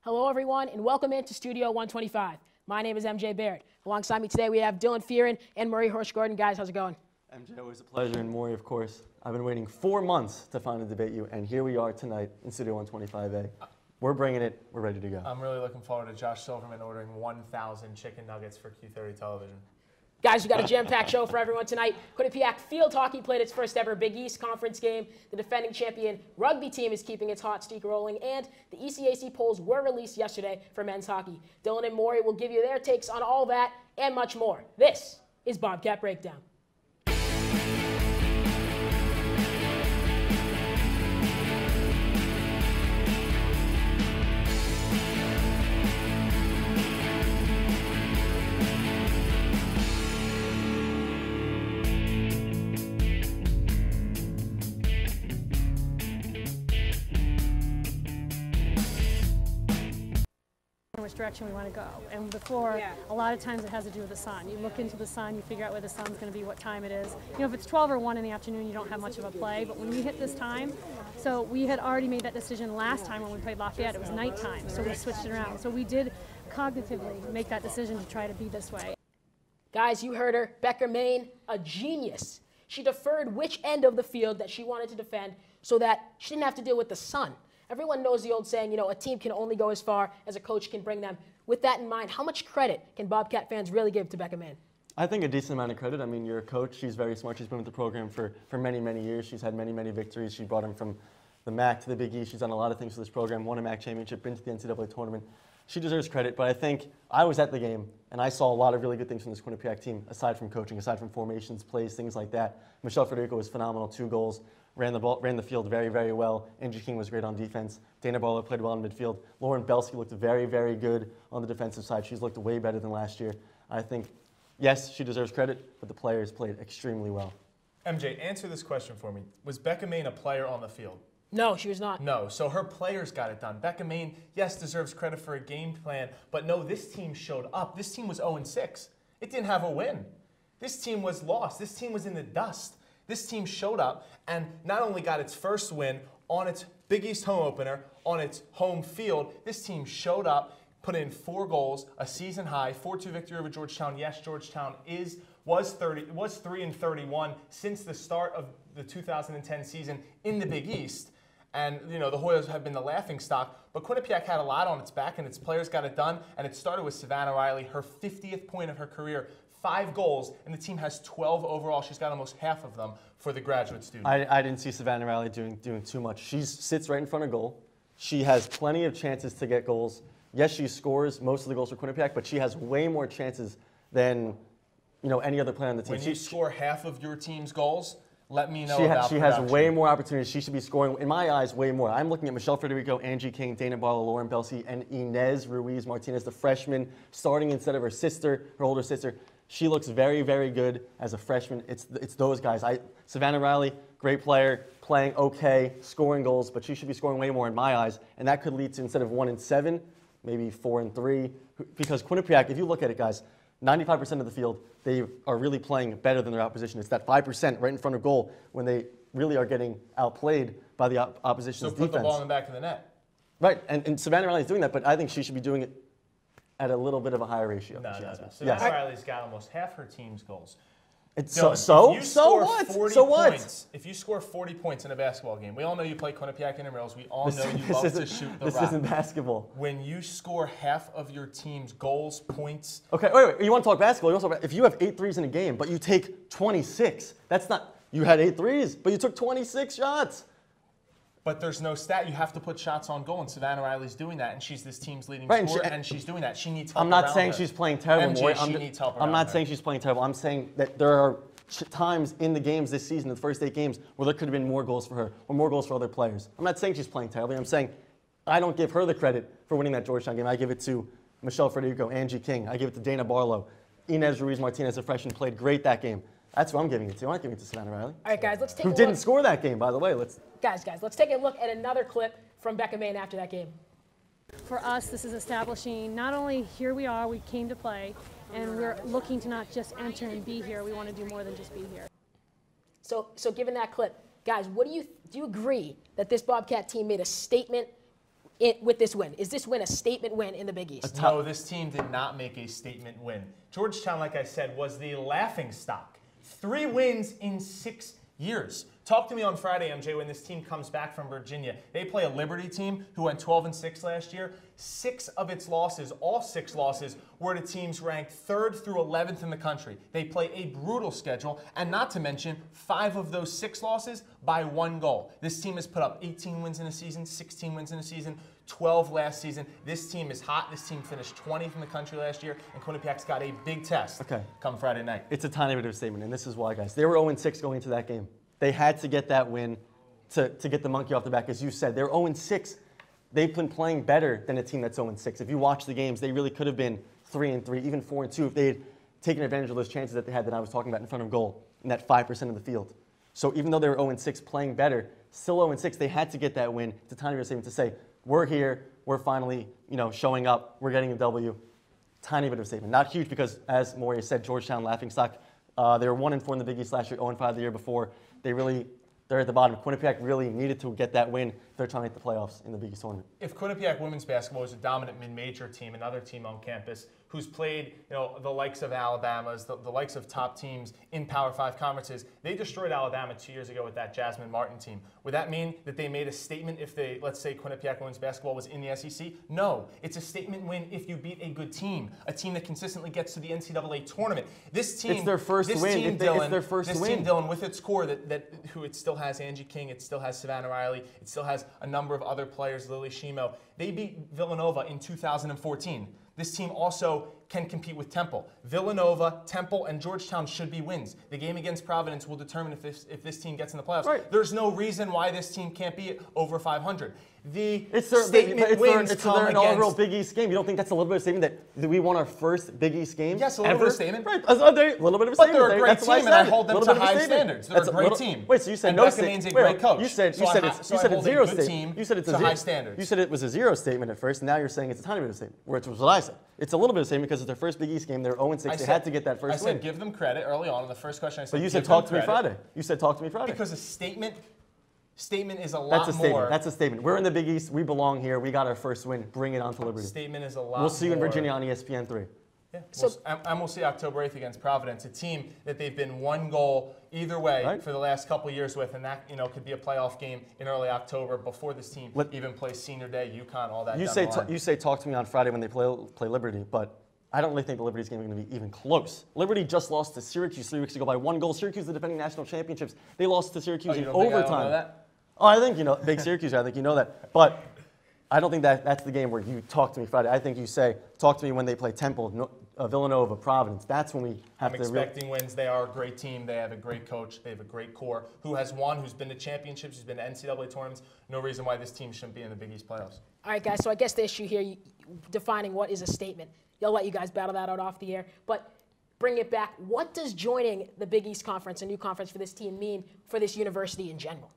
Hello, everyone, and welcome into Studio 125. My name is MJ Baird. Alongside me today, we have Dylan Fearon and Murray Hirsch-Gordon. Guys, how's it going? MJ, always a pleasure, and Maury, of course. I've been waiting 4 months to finally debate you, and here we are tonight in Studio 125A. We're bringing it. We're ready to go. I'm really looking forward to Josh Silverman ordering 1,000 chicken nuggets for Q30 television. Guys, we got a jam-packed show for everyone tonight. Quinnipiac Field Hockey played its first ever Big East Conference game. The defending champion rugby team is keeping its hot streak rolling, and the ECAC polls were released yesterday for men's hockey. Dylan and Maury will give you their takes on all that and much more. This is Bobcat Breakdown. Which direction we want to go. And before, a lot of times it has to do with the sun. You look into the sun, you figure out where the sun's going to be, what time it is. You know, if it's 12 or 1 in the afternoon, you don't have much of a play. But when we hit this time, so we had already made that decision last time when we played Lafayette. It was nighttime, so we switched it around. So we did cognitively make that decision to try to be this way. Guys, you heard her. Becca Main, a genius. She deferred which end of the field that she wanted to defend so that she didn't have to deal with the sun. Everyone knows the old saying, you know, a team can only go as far as a coach can bring them. With that in mind, how much credit can Bobcat fans really give to Becca Main? I think a decent amount of credit. I mean, you're a coach. She's very smart. She's been with the program for many, many years. She's had many, many victories. She brought him from the MAC to the Big East. She's done a lot of things for this program, won a MAC championship, been to the NCAA tournament. She deserves credit, but I think I was at the game, and I saw a lot of really good things from this Quinnipiac team, aside from coaching, aside from formations, plays, things like that. Michelle Federico was phenomenal, 2 goals. Ran the field very, very well. Angie King was great on defense. Dana Barlow played well in midfield. Lauren Belsky looked very, very good on the defensive side. She's looked way better than last year. I think, yes, she deserves credit, but the players played extremely well. MJ, answer this question for me. Was Becca Main a player on the field? No, she was not. No, so her players got it done. Becca Main, yes, deserves credit for a game plan, but no, this team showed up. This team was 0-6. It didn't have a win. This team was lost. This team was in the dust. This team showed up and not only got its first win on its Big East home opener, on its home field, this team showed up, put in 4 goals, a season high, 4-2 victory over Georgetown. Yes, Georgetown was 3-31 since the start of the 2010 season in the Big East. And, you know, the Hoyas have been the laughingstock, but Quinnipiac had a lot on its back, and its players got it done, and it started with Savannah Riley, her 50th point of her career, 5 goals, and the team has 12 overall. She's got almost half of them for the graduate student. I didn't see Savannah Riley doing too much. She sits right in front of goal. She has plenty of chances to get goals. Yes, she scores most of the goals for Quinnipiac, but she has way more chances than, you know, any other player on the team. When you score half of your team's goals, let me know She has way more opportunities. She should be scoring, in my eyes, way more. I'm looking at Michelle Federico, Angie King, Dana Barlow, Lauren Belsky, and Inez Ruiz Martinez, the freshman, starting instead of her sister, her older sister. She looks very, very good as a freshman. It's those guys. Savannah Riley, great player, playing okay, scoring goals, but she should be scoring way more in my eyes. And that could lead to, instead of 1-7, maybe 4-3. Because Quinnipiac, if you look at it, guys, 95% of the field, they are really playing better than their opposition. It's that 5% right in front of goal when they really are getting outplayed by the opposition's defense. So put the ball in the back of the net. Right, and Savannah Riley is doing that, but I think she should be doing it at a little bit of a higher ratio. No. Yes. Riley's got almost half her team's goals. So what? If you score 40 points in a basketball game, we all know you play Quinnipiac Intramurals. We all know you love to shoot the rock. This isn't basketball. When you score half of your team's goals, points. Okay, wait. You want to talk basketball? You want to talk about, if you have 8 threes in a game, but you take 26, that's not. You had 8 threes, but you took 26 shots. But there's no stat. You have to put shots on goal, and Savannah Riley's doing that, and she's this team's leading scorer, and she's doing that. She needs help. I'm not saying she's playing terrible. MJ, she needs help. I'm not saying she's playing terrible. I'm saying that there are times in the games this season, the first 8 games, where there could have been more goals for her or more goals for other players. I'm not saying she's playing terribly. I'm saying I don't give her the credit for winning that Georgetown game. I give it to Michelle Federico, Angie King. I give it to Dana Barlow. Inez Ruiz Martinez, a freshman, played great that game. That's what I'm giving it to. I'm not giving it to Savannah Riley. All right, guys, let's take a look. Who didn't score that game, by the way. Guys, let's take a look at another clip from Becca Main after that game. For us, this is establishing not only here we are, we came to play, and we're looking to not just enter and be here. We want to do more than just be here. So given that clip, guys, what do you agree that this Bobcat team made a statement with this win? Is this win a statement win in the Big East? No, this team did not make a statement win. Georgetown, like I said, was the laughingstock. 3 wins in 6 years. Talk to me on Friday, MJ, when this team comes back from Virginia. They play a Liberty team who went 12-6 last year. 6 of its losses, all 6 losses, were to teams ranked 3rd through 11th in the country. They play a brutal schedule, and not to mention 5 of those 6 losses by 1 goal. This team has put up 18 wins in a season, 16 wins in a season, 12 last season. This team is hot. This team finished 20th in the country last year, and Quinnipiac's got a big test come Friday night. It's a tiny bit of a statement, and this is why, guys. They were 0-6 going into that game. They had to get that win to get the monkey off the back, as you said. They're 0-6. They've been playing better than a team that's 0-6. If you watch the games, they really could have been 3-3, even 4-2 if they had taken advantage of those chances that they had that I was talking about in front of goal in that 5% of the field. So even though they were 0-6 playing better, still 0-6, they had to get that win. It's a tiny bit of a statement to say, we're here, we're finally showing up, we're getting a W. Tiny bit of a statement. Not huge because, as Moria said, Georgetown laughingstock. They were 1-4 in the Big East last year, 0-5 the year before. They're at the bottom. Quinnipiac really needed to get that win. They're trying to make the playoffs in the Big East tournament. If Quinnipiac women's basketball was a dominant mid-major team, another team on campus who's played, the likes of Alabama's, the likes of top teams in Power 5 conferences, they destroyed Alabama 2 years ago with that Jasmine Martin team. Would that mean that they made a statement if they, let's say, Quinnipiac women's basketball was in the SEC? No. It's a statement win if you beat a good team, a team that consistently gets to the NCAA tournament. This team, it's their first win. It's their first win. This team, Dylan, with its core, who it still has Angie King, it still has Savannah Riley, it still has a number of other players, Lily Shimo. They beat Villanova in 2014. This team also can compete with Temple. Villanova, Temple, and Georgetown should be wins. The game against Providence will determine if this team gets in the playoffs. Right. There's no reason why this team can't be over 500. It's their inaugural Big East game. You don't think that's a little bit of a statement that we won our first Big East game? Yes, a little bit of a statement. Right, a little bit of a statement. But they're a great team, and I hold them to high standards. They're a great team. Wait, so you said and no Becca Main's a great coach. You said it's zero statement. You said it's a high standards. You said it was a zero statement at first, and now you're saying it's a tiny bit of a statement, which was what I said. It's a little bit of a statement because it's their first Big East game. They're 0-6. They had to get that first win. I said give them credit early on. In the first question I said, but you said talk to me Friday. You said talk to me Friday. Because a statement is a lot more. That's a statement. We're in the Big East. We belong here. We got our first win. Bring it on to Liberty. Statement is a lot more. We'll see you in Virginia on ESPN3. Yeah. And we'll see October 8th against Providence, a team that they've been 1 goal either way for the last couple of years with, and that could be a playoff game in early October before this team even plays Senior Day, UConn, all that. You say talk to me on Friday when they play Liberty, but I don't really think the Liberty's game is going to be even close. Liberty just lost to Syracuse 3 weeks ago by 1 goal. Syracuse, the defending national championships, they lost to Syracuse in overtime. I don't know that? Oh, I think big Syracuse. I think you know that, but I don't think that's the game where you talk to me Friday. I think you say talk to me when they play Temple, Villanova, Providence. That's when we have I'm expecting wins. They are a great team. They have a great coach. They have a great core who has won, who's been to championships, who's been to NCAA tournaments. No reason why this team shouldn't be in the Big East playoffs. All right, guys. So I guess the issue here, defining what is a statement. I'll let you guys battle that out off the air. But bring it back. What does joining the Big East Conference, a new conference for this team, mean for this university in general?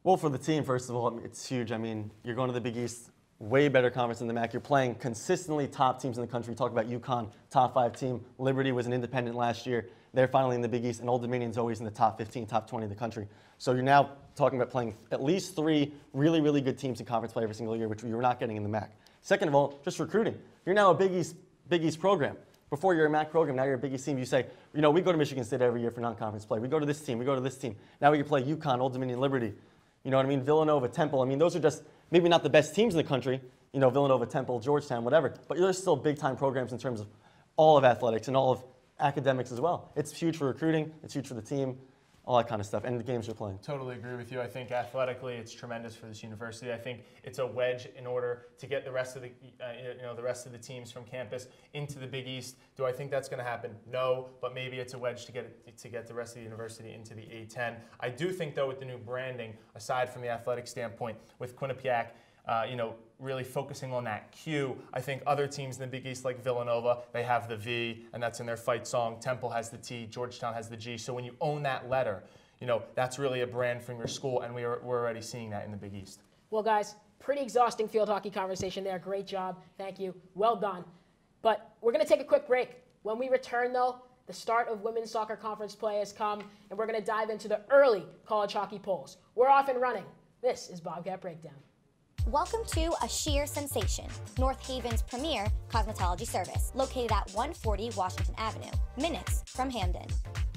Well, for the team, first of all, it's huge. I mean, you're going to the Big East, way better conference than the MAC. You're playing consistently top teams in the country. Talk about UConn, top 5 team. Liberty was an independent last year. They're finally in the Big East, and Old Dominion's always in the top 15, top 20 of the country. So you're now talking about playing at least 3 really, really good teams in conference play every single year, which you're not getting in the MAC. Second of all, just recruiting. You're now a Big East program. Before you're a MAC program, now you're a Big East team. You say, we go to Michigan State every year for non-conference play. We go to this team. We go to this team. Now we can play UConn, Old Dominion, Liberty. You know what I mean? Villanova, Temple. I mean, those are just maybe not the best teams in the country. Villanova, Temple, Georgetown, whatever. But they're still big-time programs in terms of all of athletics and all of academics as well. It's huge for recruiting. It's huge for the team. All that kind of stuff, and the games you're playing. Totally agree with you. I think athletically, it's tremendous for this university. I think it's a wedge in order to get the rest of the teams from campus into the Big East. Do I think that's going to happen? No, but maybe it's a wedge to get the rest of the university into the A10. I do think, though, with the new branding, aside from the athletic standpoint, with Quinnipiac, really focusing on that Q. I think other teams in the Big East, like Villanova, they have the V, and that's in their fight song. Temple has the T, Georgetown has the G. So when you own that letter, that's really a brand from your school, and we're already seeing that in the Big East. Well, guys, pretty exhausting field hockey conversation there. Great job. Thank you. Well done. But we're going to take a quick break. When we return, though, the start of women's soccer conference play has come, and we're going to dive into the early college hockey polls. We're off and running. This is Bobcat Breakdown. Welcome to A Sheer Sensation, North Haven's premier cosmetology service, located at 140 Washington Avenue, minutes from Hamden.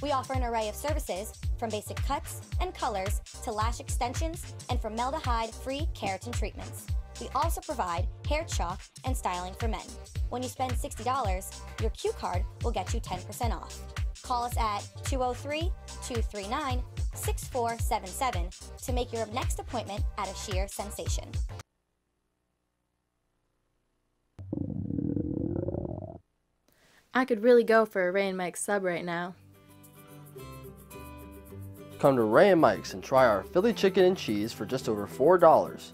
We offer an array of services, from basic cuts and colors to lash extensions and formaldehyde-free keratin treatments. We also provide hair chalk and styling for men. When you spend $60, your Q card will get you 10% off. Call us at 203-239-6477 to make your next appointment at A Sheer Sensation. I could really go for a Ray and Mike's sub right now. Come to Ray and Mike's and try our Philly chicken and cheese for just over $4.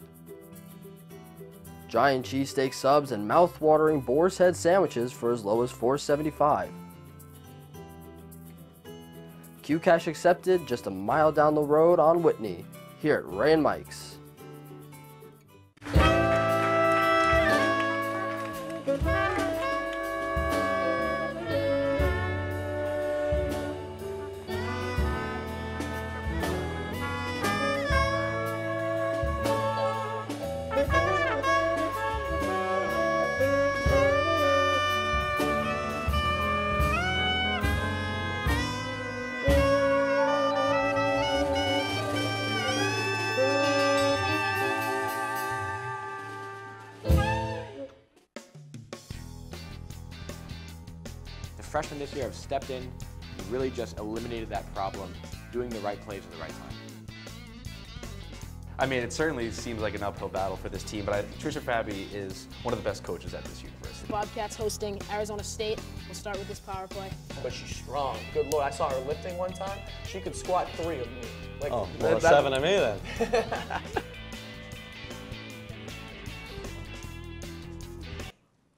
Giant cheesesteak subs and mouth-watering boar's head sandwiches for as low as $4.75. Q Cash accepted just a mile down the road on Whitney, here at Ray and Mike's. Freshmen this year have stepped in and really just eliminated that problem, doing the right plays at the right time. I mean, it certainly seems like an uphill battle for this team, but Tricia Fabi is one of the best coaches at this university. The Bobcats hosting Arizona State. We'll start with this power play. But she's strong. Good Lord, I saw her lifting one time. She could squat 3 of me. Like, Oh, well, 7 of me then.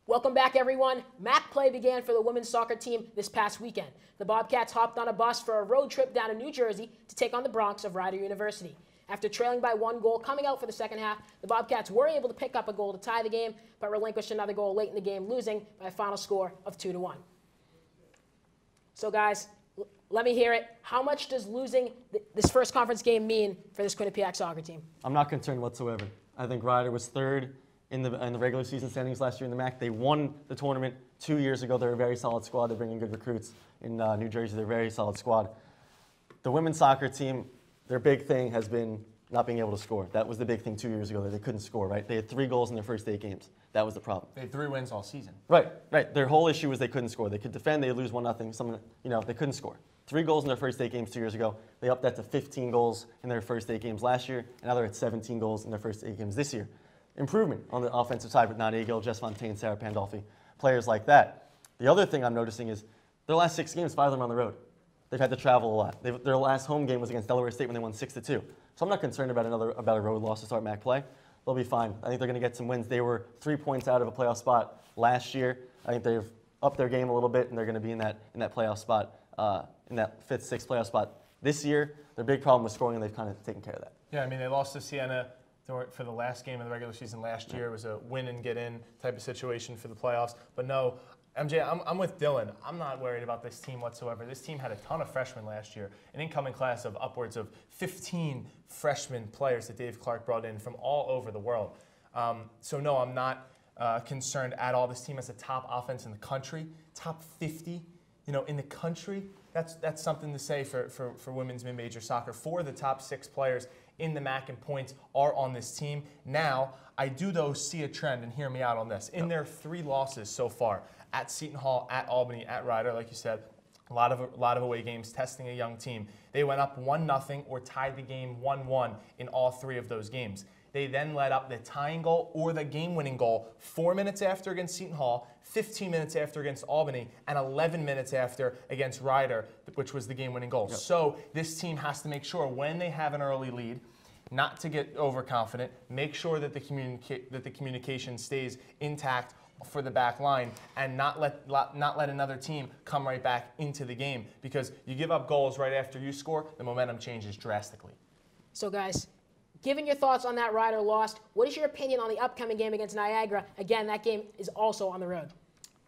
Welcome back, everyone. MAC play began for the women's soccer team this past weekend. The Bobcats hopped on a bus for a road trip down to New Jersey to take on the Bronx of Rider University. After trailing by 1 goal coming out for the second half, the Bobcats were able to pick up a goal to tie the game, but relinquished another goal late in the game, losing by a final score of 2-1. So, guys, let me hear it. How much does losing this first conference game mean for this Quinnipiac soccer team? I'm not concerned whatsoever. I think Rider was third in the regular season standings last year in the MAC. They won the tournament 2 years ago. They're a very solid squad. They're bringing good recruits in New Jersey. They're a very solid squad. The women's soccer team, their big thing has been not being able to score. That was the big thing 2 years ago. That they couldn't score, right? They had 3 goals in their first 8 games. That was the problem. They had 3 wins all season. Right. Their whole issue was they couldn't score. They could defend, they'd lose 1-0. They couldn't score. 3 goals in their first 8 games 2 years ago. They upped that to 15 goals in their first 8 games last year, and now they're at 17 goals in their first 8 games this year. Improvement on the offensive side with Nadia Gill, Jess Fontaine, Sarah Pandolfi, players like that. The other thing I'm noticing is their last 6 games, 5 of them are on the road. They've had to travel a lot. Their last home game was against Delaware State when they won 6-2. So I'm not concerned about a road loss to start MAC play. They'll be fine. I think they're going to get some wins. They were 3 points out of a playoff spot last year. I think they've upped their game a little bit, and they're going to be in that playoff spot, in that 5th, 6th playoff spot this year. Their big problem was scoring, and they've kind of taken care of that. Yeah, I mean, they lost to Siena for the last game of the regular season last year. It was a win and get in type of situation for the playoffs. But no, MJ, I'm with Dylan. I'm not worried about this team whatsoever. This team had a ton of freshmen last year, an incoming class of upwards of 15 freshman players that Dave Clark brought in from all over the world. So no, I'm not concerned at all. This team has the top offense in the country, top 50, in the country. That's something to say for women's mid-major soccer. 4 of the top 6 players in the MAC in points are on this team. Now, I do, though, see a trend, and hear me out on this. In their 3 losses so far, at Seton Hall, at Albany, at Rider, like you said, a lot of away games, testing a young team. They went up 1-0 or tied the game 1-1 in all 3 of those games. They then let up the tying goal or the game-winning goal 4 minutes after against Seton Hall, 15 minutes after against Albany, and 11 minutes after against Rider, which was the game-winning goal. Yep. So this team has to make sure when they have an early lead, not to get overconfident, make sure that the communication stays intact for the back line, and not let another team come right back into the game, because you give up goals right after you score, the momentum changes drastically. So, guys, given your thoughts on that Rider loss, what is your opinion on the upcoming game against Niagara? Again, that game is also on the road.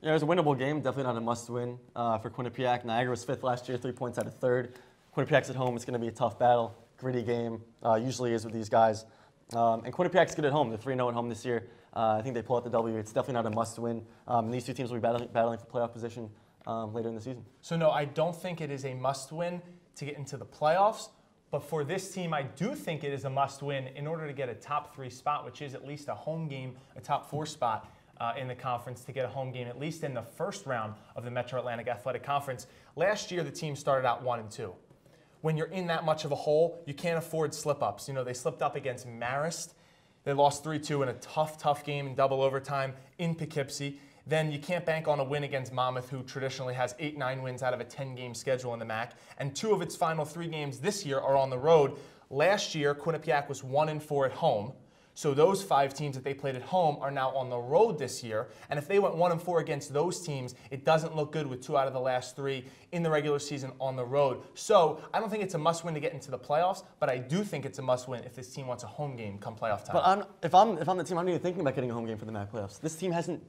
Yeah, it was a winnable game, definitely not a must-win for Quinnipiac. Niagara was 5th last year, 3 points out of 3rd. Quinnipiac's at home. It's going to be a tough battle, gritty game. Usually is with these guys. And Quinnipiac's good at home. They're 3-0 at home this year. I think they pull out the W. It's definitely not a must-win. And these two teams will be battling for playoff position later in the season. So no, I don't think it is a must-win to get into the playoffs. But for this team, I do think it is a must-win in order to get a top 3 spot, which is at least a home game, a top 4 spot in the conference, to get a home game, at least in the first round of the Metro Atlantic Athletic Conference. Last year, the team started out 1-2. When you're in that much of a hole, you can't afford slip-ups. You know, they slipped up against Marist. They lost 3-2 in a tough game in double overtime in Poughkeepsie. Then you can't bank on a win against Monmouth, who traditionally has 8-9 wins out of a 10-game schedule in the MAC. And 2 of its final 3 games this year are on the road. Last year, Quinnipiac was 1-4 at home. So those 5 teams that they played at home are now on the road this year. And if they went 1-4 against those teams, it doesn't look good with 2 out of the last 3 in the regular season on the road. So I don't think it's a must-win to get into the playoffs, but I do think it's a must-win if this team wants a home game come playoff time. But if I'm the team, I'm not even thinking about getting a home game for the MAC playoffs. This team hasn't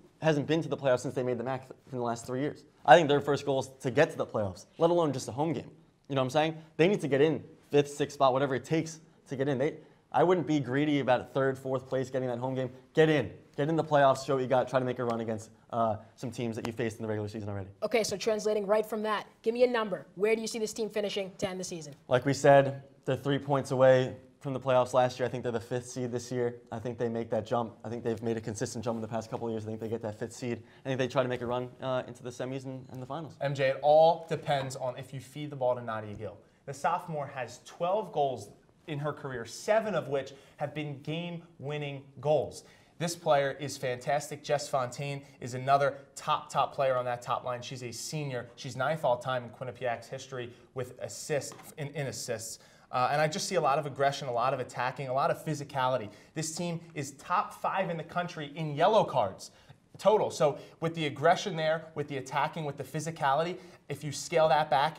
been to the playoffs since they made the MAC in the last 3 years. I think their first goal is to get to the playoffs, let alone just a home game. You know what I'm saying? They need to get in 5th, 6th spot, whatever it takes to get in. I wouldn't be greedy about 3rd, 4th place getting that home game. Get in the playoffs, show what you got, try to make a run against some teams that you faced in the regular season already. Okay, so translating right from that, give me a number. Where do you see this team finishing to end the season? Like we said, they're 3 points away from the playoffs last year. I think they're the 5th seed this year. I think they make that jump. I think they've made a consistent jump in the past couple of years. I think they get that 5th seed. I think they try to make a run into the semis and the finals. MJ, it all depends on if you feed the ball to Nadia Gill. The sophomore has 12 goals in her career, 7 of which have been game-winning goals. This player is fantastic. Jess Fontaine is another top player on that top line. She's a senior. She's 9th all-time in Quinnipiac's history with assists, in assists. And I just see a lot of aggression, a lot of attacking, a lot of physicality. This team is top 5 in the country in yellow cards total. So with the aggression there, with the attacking, with the physicality, if you scale that back,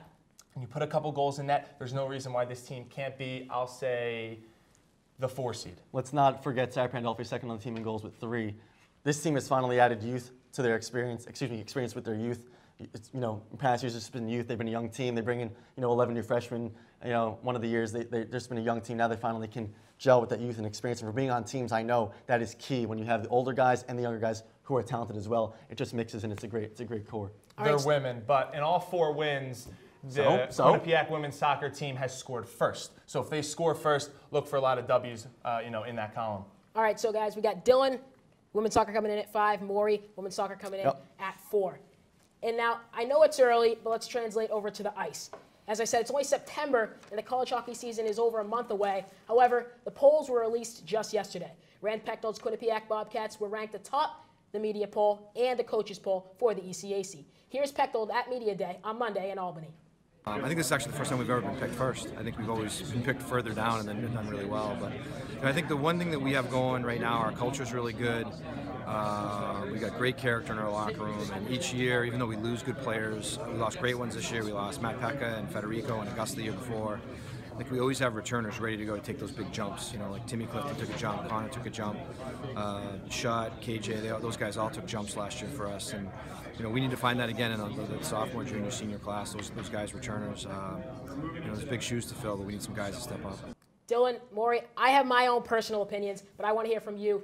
and you put a couple goals in net, there's no reason why this team can't be, I'll say, the 4 seed. Let's not forget Sarah Pandolfi, second on the team in goals with 3. This team has finally added youth to their experience with their youth. It's, in past years, it's been youth. They've been a young team. They bring in, 11 new freshmen. One of the years, they've just been a young team. Now they finally can gel with that youth and experience. And for being on teams, I know that is key when you have the older guys and the younger guys who are talented as well. It just mixes and it's a great core. They're women, but in all 4 wins, the Quinnipiac women's soccer team has scored first. So if they score first, look for a lot of W's, in that column. All right, so guys, we got Dylan, women's soccer coming in at 5, Maury, women's soccer coming in at 4. And now, I know it's early, but let's translate over to the ice. As I said, it's only September, and the college hockey season is over a month away. However, the polls were released just yesterday. Rand Pecknold's Quinnipiac Bobcats were ranked atop the media poll and the coaches poll for the ECAC. Here's Pecknold at Media Day on Monday in Albany. I think this is actually the first time we've ever been picked first. I think we've always been picked further down and then done really well. But I think the one thing that we have going right now, our culture is really good. We got great character in our locker room, and each year, even though we lose good players, we lost great ones this year. We lost Matt Pekka and Federico and Augusta the year before. I think we always have returners ready to go to take those big jumps. Like Timmy Clifton took a jump, Connor took a jump, Shot, KJ, those guys all took jumps last year for us. And we need to find that again in the sophomore, junior, senior class. Those guys, returners. There's big shoes to fill, but we need some guys to step up. Dylan, Maury, I have my own personal opinions, but I want to hear from you.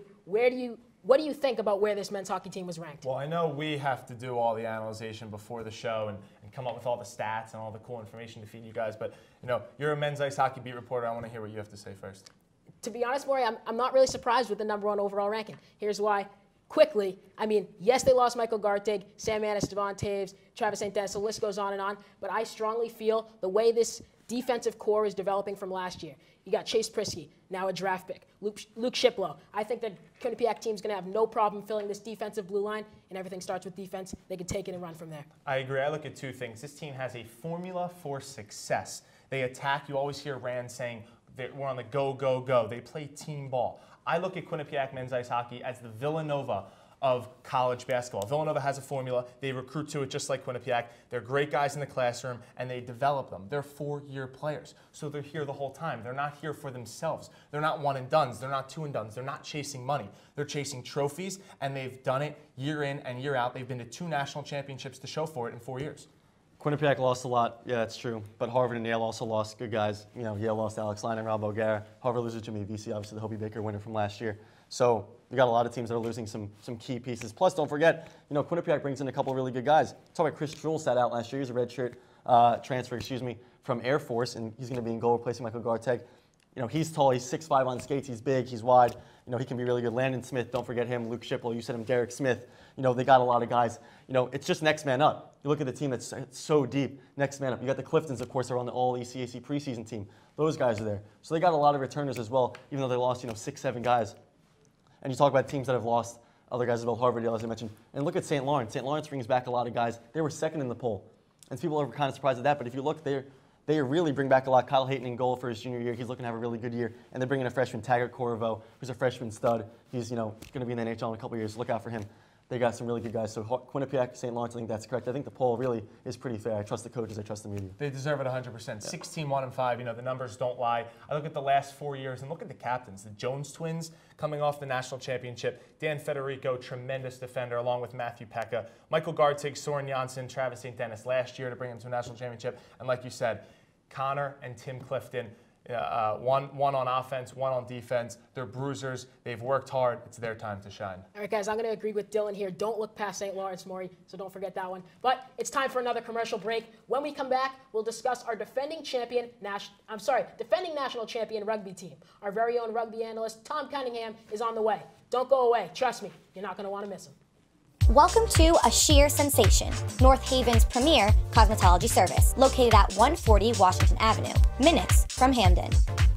What do you think about where this men's hockey team was ranked? Well, I know we have to do all the analyzation before the show and come up with all the stats and all the cool information to feed you guys. But, you're a men's ice hockey beat reporter. I want to hear what you have to say first. To be honest, Maury, I'm not really surprised with the #1 overall ranking. Here's why. Quickly, yes, they lost Michael Gartig, Sam Annis, Devon Taves, Travis St. Dennis, the list goes on and on, but I strongly feel the way this defensive core is developing from last year. You got Chase Prisky, now a draft pick. Luke Shiplow. I think the Quinnipiac team's going to have no problem filling this defensive blue line, and everything starts with defense. They can take it and run from there. I agree. I look at 2 things. This team has a formula for success. They attack. You always hear Rand saying that we're on the go, go, go. They play team ball. I look at Quinnipiac men's ice hockey as the Villanova of college basketball. Villanova has a formula. They recruit to it just like Quinnipiac. They're great guys in the classroom, and they develop them. They're 4-year players, so they're here the whole time. They're not here for themselves. They're not one-and-dones. They're not two-and-dones. They're not chasing money. They're chasing trophies, and they've done it year in and year out. They've been to 2 national championships to show for it in 4 years. Quinnipiac lost a lot. Yeah, that's true. But Harvard and Yale also lost good guys. You know, Yale lost Alex Line and Rob O'Gara. Harvard loses Jimmy Vesey, obviously the Hobie Baker winner from last year. So we got a lot of teams that are losing some key pieces. Plus, don't forget, you know, Quinnipiac brings in a couple really good guys. Talk about Chris Truel sat out last year. He's a redshirt transfer, from Air Force, and he's going to be in goal replacing Michael Garteg. You know, he's tall, he's 6'5" on skates, he's big, he's wide. You know, he can be really good. Landon Smith, don't forget him. Luke Schipple, you said him. Derek Smith. You know, they got a lot of guys. You know, it's just next man up. You look at the team that's so deep, next man up. You got the Cliftons, of course, they're on the All-ECAC preseason team. Those guys are there. So they got a lot of returners as well, even though they lost, 6, 7 guys. And you talk about teams that have lost other guys as well, Harvard, Yale, as I mentioned. And look at St. Lawrence. St. Lawrence brings back a lot of guys. They were second in the poll. And people are kind of surprised at that. But if you look, they really bring back a lot. Kyle Hayton in goal for his junior year. He's looking to have a really good year. And they're bringing a freshman, Taggart Corvo, who's a freshman stud. He's, going to be in the NHL in a couple of years. Look out for him. They got some really good guys. So Quinnipiac, St. Lawrence, I think that's correct. I think the poll really is pretty fair. I trust the coaches. I trust the media. They deserve it 100%. 16-1-5. The numbers don't lie. I look at the last 4 years and look at the captains. The Jones twins coming off the national championship. Dan Federico, tremendous defender, along with Matthew Pekka. Michael Gartig, Soren Janssen, Travis St. Dennis last year to bring him to a national championship. And like you said, Connor and Tim Clifton. One on offense, one on defense. They're bruisers. They've worked hard. It's their time to shine. All right, guys, I'm going to agree with Dylan here. Don't look past St. Lawrence, Maury, so don't forget that one. But it's time for another commercial break. When we come back, we'll discuss our defending national champion rugby team. Our very own rugby analyst, Tom Cunningham, is on the way. Don't go away. Trust me, you're not going to want to miss him. Welcome to A Sheer Sensation, North Haven's premier cosmetology service, located at 140 Washington Avenue, minutes from Hamden.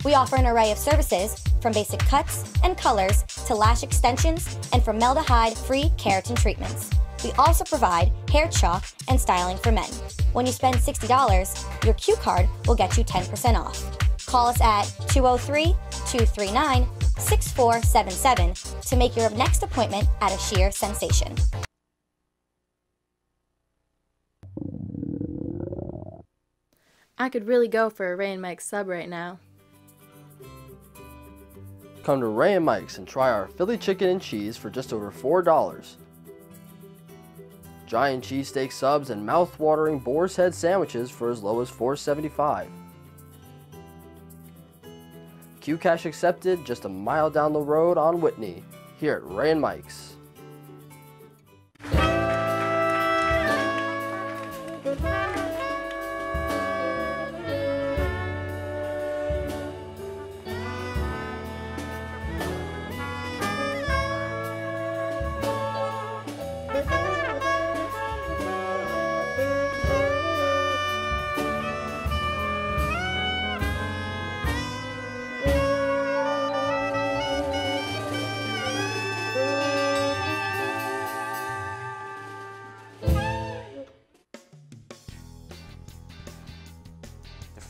We offer an array of services, from basic cuts and colors to lash extensions and formaldehyde-free keratin treatments. We also provide hair chalk and styling for men. When you spend $60, your Q card will get you 10% off. Call us at 203-239-6477 to make your next appointment at A Sheer Sensation. I could really go for a Ray and Mike sub right now. Come to Ray and Mike's and try our Philly chicken and cheese for just over $4. Giant cheesesteak subs and mouth-watering boar's head sandwiches for as low as $4.75. Qcash accepted just a mile down the road on Whitney, here at Ray and Mike's.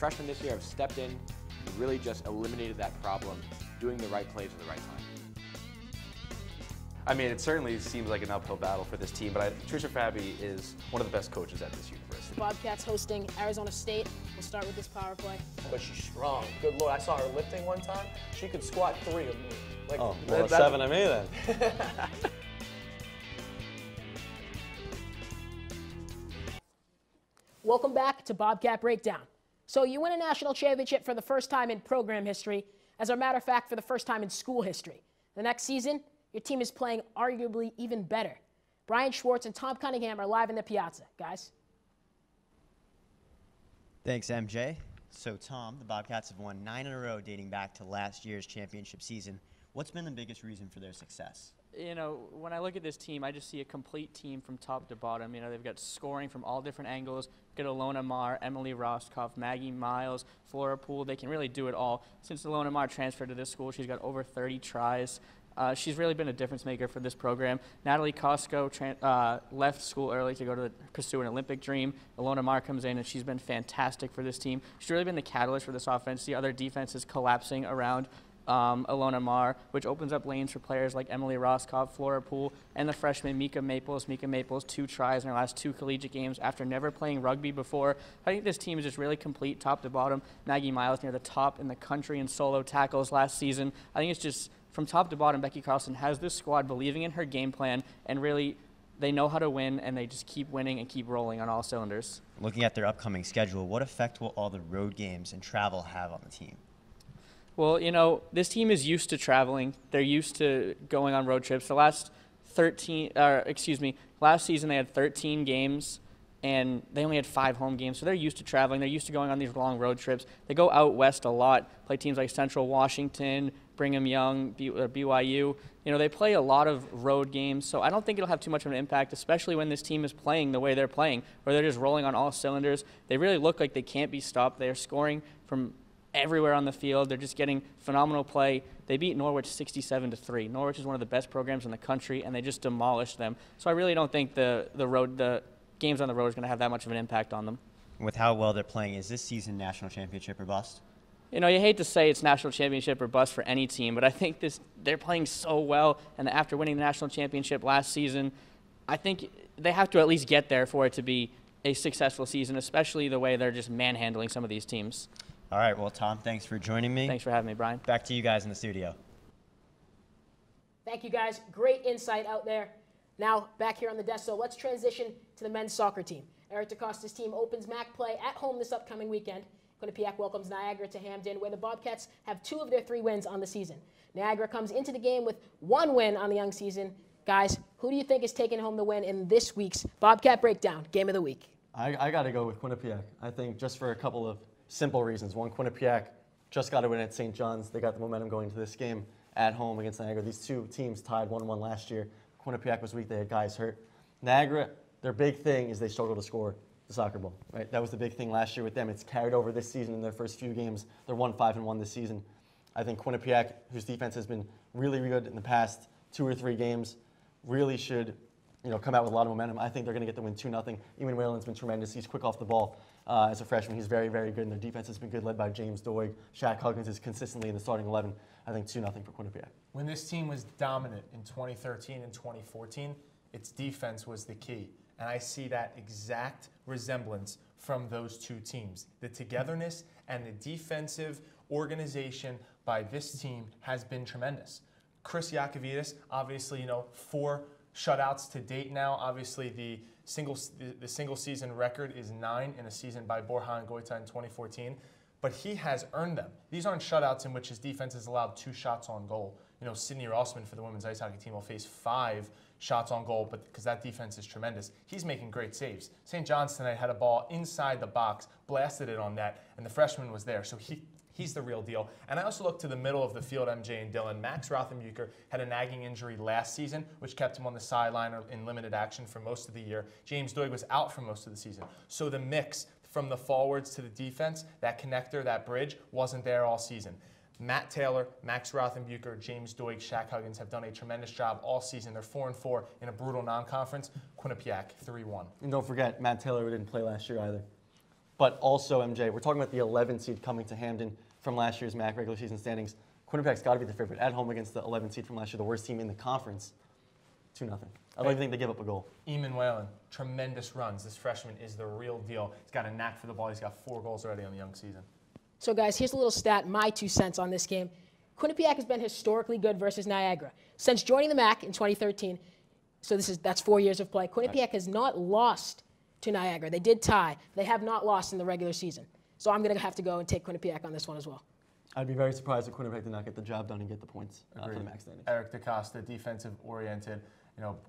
Freshmen this year have stepped in and really just eliminated that problem, doing the right plays at the right time. I mean, it certainly seems like an uphill battle for this team, but Tricia Fabi is one of the best coaches at this university. Bobcats hosting Arizona State. We'll start with this power play. But she's strong. Good Lord, I saw her lifting one time. She could squat 3 of me. Like, oh, well, 7 of me then. Welcome back to Bobcat Breakdown. So you win a national championship for the first time in program history. As a matter of fact, for the first time in school history. The next season, your team is playing arguably even better. Brian Schwartz and Tom Cunningham are live in the Piazza. Guys. Thanks, MJ. So, Tom, the Bobcats have won 9 in a row dating back to last year's championship season. What's been the biggest reason for their success? When I look at this team, I just see a complete team from top to bottom. They've got scoring from all different angles. We've got Alona Marr, Emily Roscoff, Maggie Miles, Flora Poole. They can really do it all. Since Alona Marr transferred to this school, she's got over 30 tries. She's really been a difference maker for this program. Natalie Costco left school early to go to pursue an Olympic dream. Alona Marr comes in, and she's been fantastic for this team. She's really been the catalyst for this offense. The other defense is collapsing around Alona Marr, which opens up lanes for players like Emily Roscoff, Flora Poole, and the freshman Mika Maples. Mika Maples, 2 tries in her last 2 collegiate games after never playing rugby before. I think this team is just really complete top to bottom. Maggie Miles near the top in the country in solo tackles last season. I think it's just from top to bottom, Becky Carlson has this squad believing in her game plan and really they know how to win, and they just keep winning and keep rolling on all cylinders. Looking at their upcoming schedule, what effect will all the road games and travel have on the team? Well, you know, this team is used to traveling. They're used to going on road trips. The last last season they had 13 games, and they only had 5 home games. So they're used to traveling. They're used to going on these long road trips. They go out west a lot, play teams like Central Washington, Brigham Young, BYU. You know, they play a lot of road games, so I don't think it'll have too much of an impact, especially when this team is playing the way they're playing, where they're just rolling on all cylinders. They really look like they can't be stopped. They're scoring from everywhere on the field. They're just getting phenomenal play. They beat Norwich 67-3. Norwich is one of the best programs in the country, and they just demolished them. So I really don't think the games on the road is going to have that much of an impact on them. With how well they're playing, is this season national championship or bust? You know, you hate to say it's national championship or bust for any team, but I think they're playing so well, and after winning the national championship last season, I think they have to at least get there for it to be a successful season, especially the way they're just manhandling some of these teams. All right, well, Tom, thanks for joining me. Thanks for having me, Brian. Back to you guys in the studio. Thank you, guys. Great insight out there. Now, back here on the desk, so let's transition to the men's soccer team. Eric DeCosta's team opens MAC play at home this upcoming weekend. Quinnipiac welcomes Niagara to Hamden, where the Bobcats have 2 of their 3 wins on the season. Niagara comes into the game with 1 win on the young season. Guys, who do you think is taking home the win in this week's Bobcat Breakdown, Game of the Week? I got to go with Quinnipiac. I think just for a couple of simple reasons. One, Quinnipiac just got a win at St. John's. They got the momentum going into this game at home against Niagara. These 2 teams tied 1-1 last year. Quinnipiac was weak. They had guys hurt. Niagara, their big thing is they struggle to score the soccer ball. Right? That was the big thing last year with them. It's carried over this season in their first few games. They're 1-5-1 this season. I think Quinnipiac, whose defense has been really good in the past 2 or 3 games, really should come out with a lot of momentum. I think they're going to get the win 2-0. Eamon Whalen's been tremendous. He's quick off the ball. As a freshman, he's very, very good, and their defense has been good, led by James Doig. Shaq Huggins is consistently in the starting 11. I think 2-0 for Quinnipiac. When this team was dominant in 2013 and 2014, its defense was the key. And I see that exact resemblance from those 2 teams. The togetherness and the defensive organization by this team has been tremendous. Chris Yakovidis, obviously, 4 shutouts to date now. Obviously, the single season record is 9 in a season by Borja Goita in 2014. But he has earned them. These aren't shutouts in which his defense has allowed 2 shots on goal. Sydney Rossman for the women's ice hockey team will face 5 shots on goal, but because that defense is tremendous, he's making great saves. St. John's tonight had a ball inside the box, blasted it on net, and the freshman was there. So he's the real deal. And I also look to the middle of the field, MJ and Dylan. Max Rothenbucher had a nagging injury last season, which kept him on the sideline or in limited action for most of the year. James Doig was out for most of the season. So the mix from the forwards to the defense, that connector, that bridge, wasn't there all season. Matt Taylor, Max Rothenbucher, James Doig, Shaq Huggins have done a tremendous job all season. They're 4-4 in a brutal non-conference. Quinnipiac 3-1. And don't forget, Matt Taylor didn't play last year either. But also, MJ, we're talking about the 11 seed coming to Hamden from last year's MAC regular season standings. Quinnipiac's got to be the favorite at home against the 11 seed from last year, the worst team in the conference. 2-0. I don't even think they give up a goal. Eamon Whalen, tremendous runs. This freshman is the real deal. He's got a knack for the ball. He's got 4 goals already on the young season. So, guys, here's a little stat, my 2 cents on this game. Quinnipiac has been historically good versus Niagara. Since joining the MAC in 2013, so that's 4 years of play, Quinnipiac has not lost to Niagara. They did tie. They have not lost in the regular season. So I'm going to have to go and take Quinnipiac on this one as well. I'd be very surprised if Quinnipiac did not get the job done and get the points for the MAC standings. Eric DeCosta, defensive-oriented.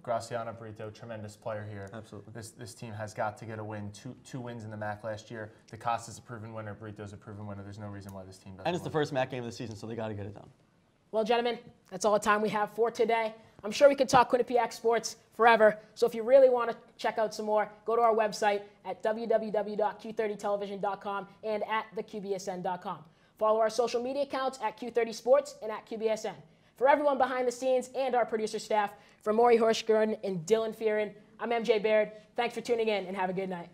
Graciana Brito, tremendous player here. Absolutely. This team has got to get a win. Two wins in the MAC last year. DeCosta's a proven winner. Brito's a proven winner. There's no reason why this team doesn't And it's win. the first MAC game of the season, so they got to get it done. Well, gentlemen, that's all the time we have for today. I'm sure we could talk Quinnipiac sports forever. So if you really want to check out some more, go to our website at www.q30television.com and at theqbsn.com. Follow our social media accounts at Q30 Sports and at QBSN. For everyone behind the scenes and our producer staff, from Maury Hirschgordon and Dylan Fearon, I'm MJ Baird. Thanks for tuning in and have a good night.